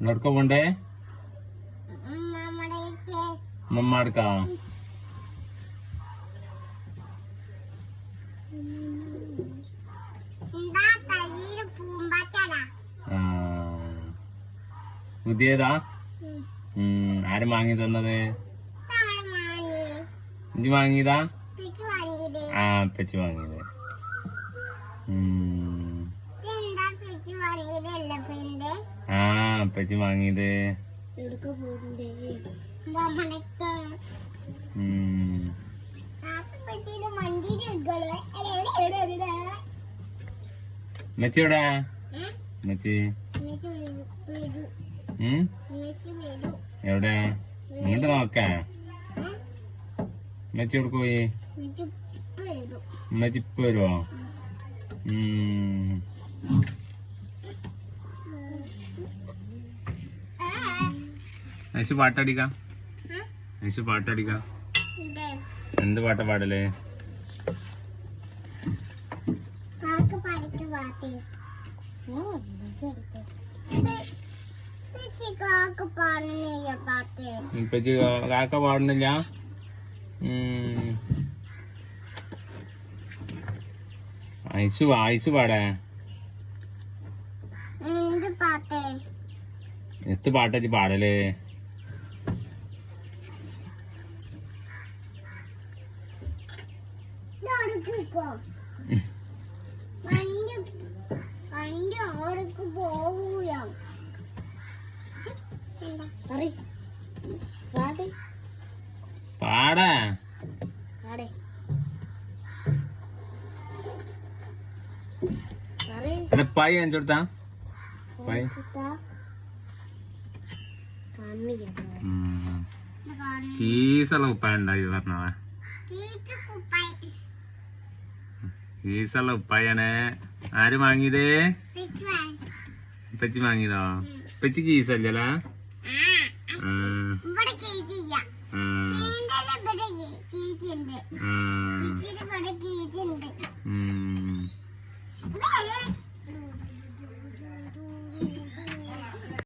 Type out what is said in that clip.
എവിടക്ക പോണ്ടേ? മമ്മാടുക്കാ? പുതിയതാ? ആര് വാങ്ങി തന്നത്? ഇഞ്ചി വാങ്ങിയതാ? ആ പെച്ച് വാങ്ങിയത്. ആ പെച്ച് വാങ്ങിയത്. മെച്ചിയോടാ? മെച്ചി എവിടെ? ഇങ്ങോട്ട് നോക്കാ. മെച്ചി എവിടെ പോയി? മെച്ചി ഇപ്പൊ വരുവോ? ഐശു പാട്ടടിക്കാം. ഐശു പാട്ടടിക്കാം. എന്ത് പാട്ടാ പാടലേ? ഇപ്പച്ചി കാക്ക പാടുന്നില്ല. ഐശു ഐശു പാടേ. എത്ത് പാട്ടച്ച് പാടലേ? പാടാ പായി അഞ്ചോട്ടാ. കീസുള്ള ഉപ്പായ ഉണ്ടായി പറഞ്ഞ. കീസുള്ള ഉപ്പായാണ്. ആര് വാങ്ങിയതേ? പെച്ചി വാങ്ങിയതോ? പെച്ചി കീസല്ലല്ലോ.